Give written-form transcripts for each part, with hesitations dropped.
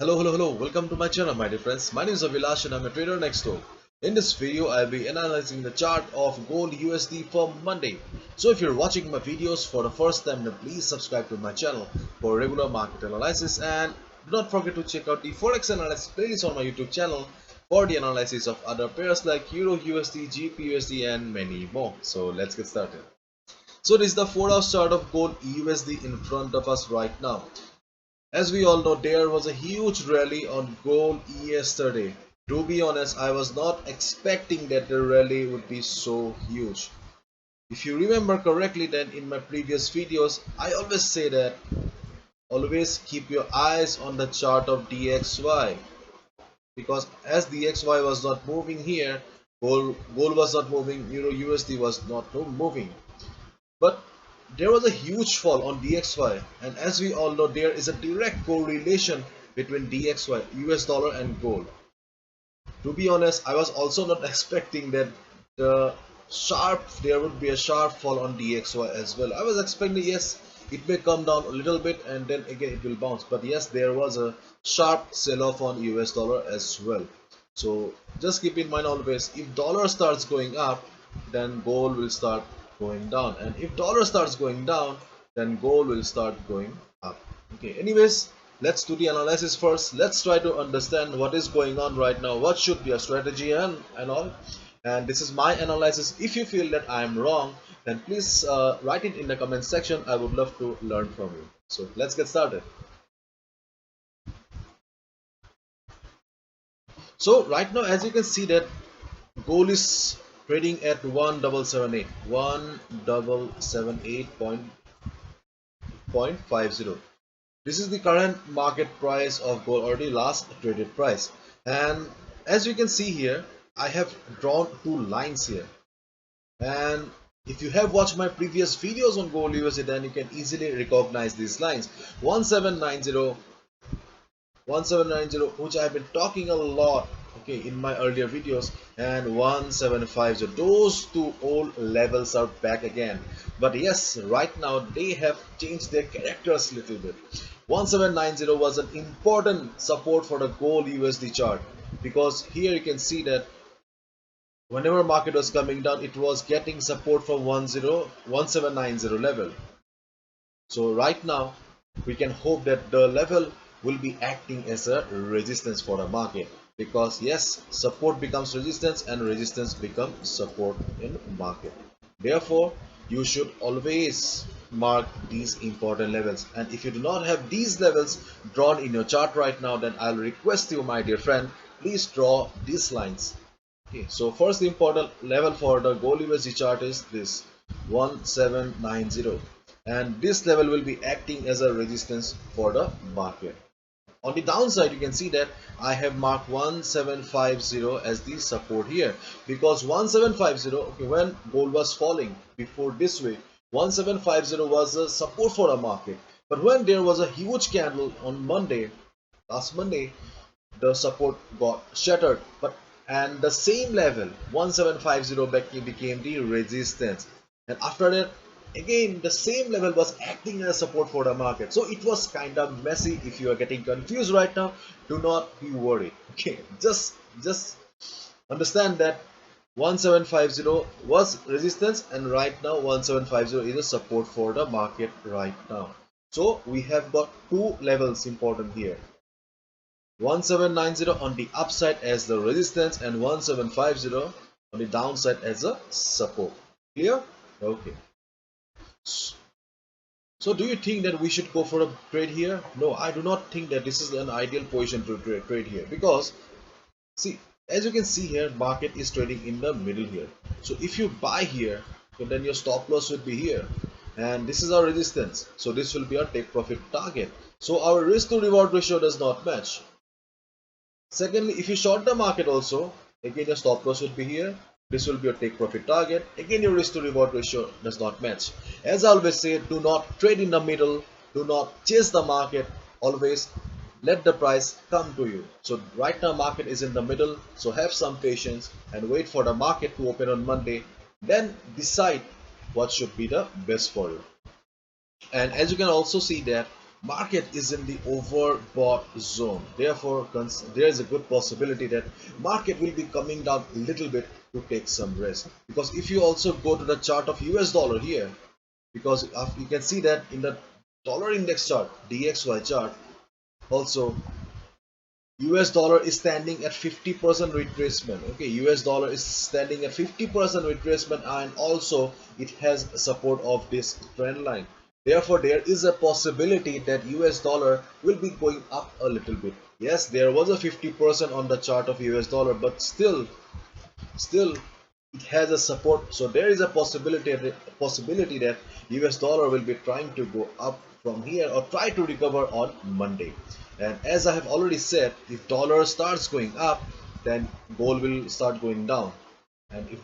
Hello. Welcome to my channel, my dear friends. My name is Avilash and I'm a trader next door. In this video, I'll be analyzing the chart of gold USD for Monday. So if you're watching my videos for the first time, then please subscribe to my channel for regular market analysis, and do not forget to check out the Forex analysis playlist on my YouTube channel for the analysis of other pairs like Euro USD, GBP USD and many more. So let's get started. So this is the 4-hour chart of gold USD in front of us right now. As we all know, there was a huge rally on gold yesterday. To be honest, I was not expecting that the rally would be so huge. If you remember correctly, then in my previous videos, I always say that always keep your eyes on the chart of DXY, because as DXY was not moving here, gold was not moving, Euro USD was not moving. But there was a huge fall on DXY, and as we all know, there is a direct correlation between DXY, US dollar and gold. To be honest, I was also not expecting that there would be a sharp fall on DXY as well. I was expecting, yes, it may come down a little bit and then again it will bounce, but yes, there was a sharp sell-off on US dollar as well. So just keep in mind always, if dollar starts going up, then gold will start going down, and if dollar starts going down, then gold will start going up. Okay, anyways, let's do the analysis first. Let's try to understand what is going on right now, what should be a strategy and all. And this is my analysis. If you feel that I am wrong, then please write it in the comment section. I would love to learn from you. So let's get started. So right now, as you can see, that gold is trading at 1778.50. This is the current market price of gold, or the last traded price. And as you can see here, I have drawn two lines here. And if you have watched my previous videos on gold USD, then you can easily recognize these lines. 1790, 1790, which I have been talking a lot, okay, in my earlier videos, and 1750. Those two old levels are back again, but yes, right now they have changed their characters a little bit. 1790 was an important support for the gold USD chart, because here you can see that whenever market was coming down, it was getting support from 1790 level. So right now we can hope that the level will be acting as a resistance for the market, because yes, support becomes resistance and resistance becomes support in market. Therefore, you should always mark these important levels, and if you do not have these levels drawn in your chart right now, then I'll request you, my dear friend, please draw these lines. Okay, so first important level for the gold USD chart is this 1790, and this level will be acting as a resistance for the market. On the downside, you can see that I have marked 1750 as the support here, because 1750, okay, when gold was falling before this way, 1750 was a support for the market. But when there was a huge candle on Monday, last Monday, the support got shattered, but and the same level 1750 became the resistance, and after that again the same level was acting as support for the market. So it was kind of messy. If you are getting confused right now, do not be worried, okay, just understand that 1750 was resistance, and right now 1750 is a support for the market right now. So we have got two levels important here: 1790 on the upside as the resistance and 1750 on the downside as a support. Clear? Okay. So do you think that we should go for a trade here? No, I do not think that this is an ideal position to trade here, because see, as you can see here, market is trading in the middle here. So if you buy here, so then your stop loss would be here, and this is our resistance, so this will be our take profit target. So our risk to reward ratio does not match. Secondly, if you short the market also, again your stop loss would be here. This will be your take profit target. Again, your risk to reward ratio does not match. As I always say, do not trade in the middle. Do not chase the market. Always let the price come to you. So right now market is in the middle. So have some patience and wait for the market to open on Monday. Then decide what should be the best for you. And as you can also see that market is in the overbought zone. Therefore, there is a good possibility that market will be coming down a little bit to take some risk. Because if you also go to the chart of US dollar here, because you can see that in the dollar index chart, DXY chart, also US dollar is standing at 50% retracement. Okay, US dollar is standing at 50% retracement, and also it has support of this trend line. Therefore, there is a possibility that US dollar will be going up a little bit. Yes, there was a 50% on the chart of US dollar, but still it has a support. So there is a possibility that US dollar will be trying to go up from here or try to recover on Monday. And as I have already said, if dollar starts going up, then gold will start going down. And if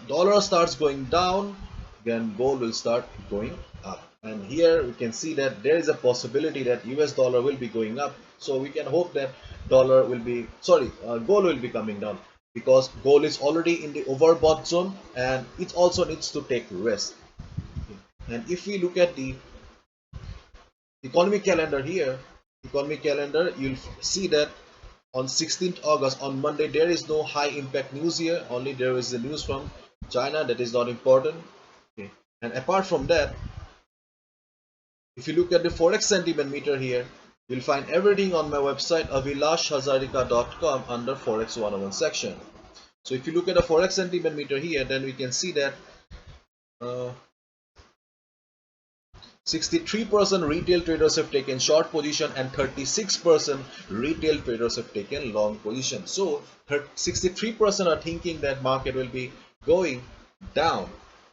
dollar starts going down, then gold will start going up. And here we can see that there is a possibility that US dollar will be going up. So we can hope that gold will be coming down, because gold is already in the overbought zone and it also needs to take risk. And if we look at the economic calendar here, you'll see that on 16th August, on Monday, there is no high impact news here. Only there is the news from China that is not important. Okay. And apart from that, if you look at the Forex sentiment meter here, you'll find everything on my website avilashhazarika.com under Forex 101 section. So if you look at the Forex sentiment meter here, then we can see that 63% retail traders have taken short position and 36% retail traders have taken long position. So 63% are thinking that market will be going down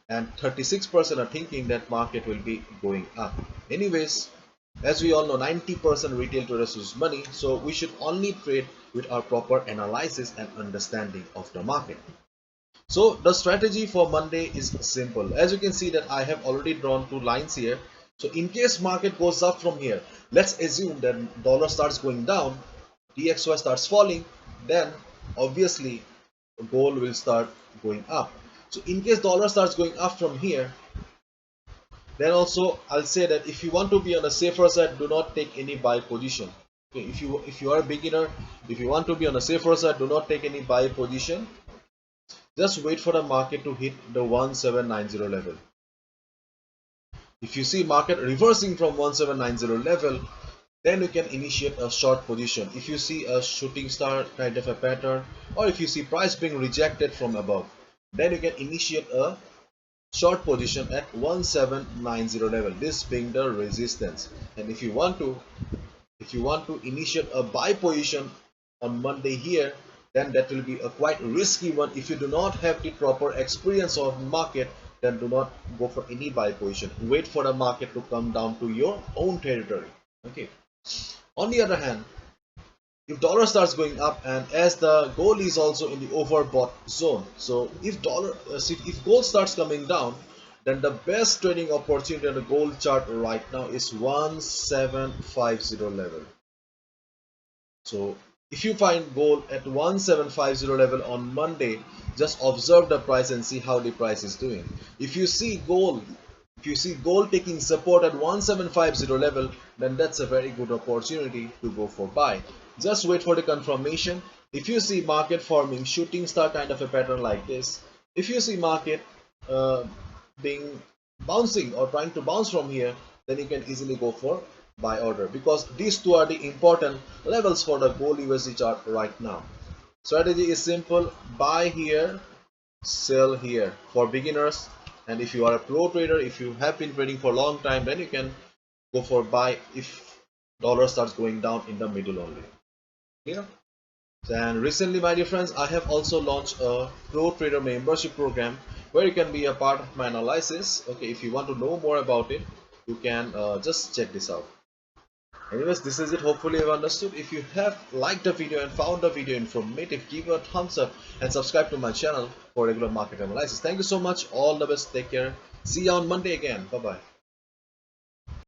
and 36% are thinking that market will be going up. Anyways, as we all know, 90% retail traders lose money, so we should only trade with our proper analysis and understanding of the market. So the strategy for Monday is simple. As you can see that I have already drawn two lines here. So in case market goes up from here, let's assume that dollar starts going down, DXY starts falling, then obviously gold will start going up. So in case dollar starts going up from here, then also I'll say that if you want to be on the safer side, do not take any buy position. Okay, if you are a beginner, if you want to be on the safer side, do not take any buy position. Just wait for the market to hit the 1790 level. If you see market reversing from 1790 level, then you can initiate a short position. If you see a shooting star kind of a pattern, or if you see price being rejected from above, then you can initiate a short position at 1790 level, this being the resistance. And if you want to initiate a buy position on Monday here, then that will be a quite risky one. If you do not have the proper experience of market, then do not go for any buy position. Wait for the market to come down to your own territory. Okay. On the other hand, if dollar starts going up, and as the gold is also in the overbought zone, so if gold starts coming down, then the best trading opportunity on the gold chart right now is 1750 level. So if you find gold at 1750 level on Monday, just observe the price and see how the price is doing. If you see gold taking support at 1750 level, then that's a very good opportunity to go for buy. Just wait for the confirmation. If you see market forming shooting star kind of a pattern like this, if you see market being bouncing or trying to bounce from here, then you can easily go for buy order, because these two are the important levels for the gold USD chart right now. Strategy is simple: buy here, sell here for beginners. And if you are a pro trader, if you have been trading for a long time, then you can go for buy if dollar starts going down in the middle only. Yeah. And recently, my dear friends, I have also launched a pro trader membership program where you can be a part of my analysis. Okay, if you want to know more about it, you can just check this out. Anyways, this is it. Hopefully you have understood. If you have liked the video and found the video informative, give it a thumbs up and subscribe to my channel for regular market analysis. Thank you so much. All the best. Take care. See you on Monday again. Bye bye.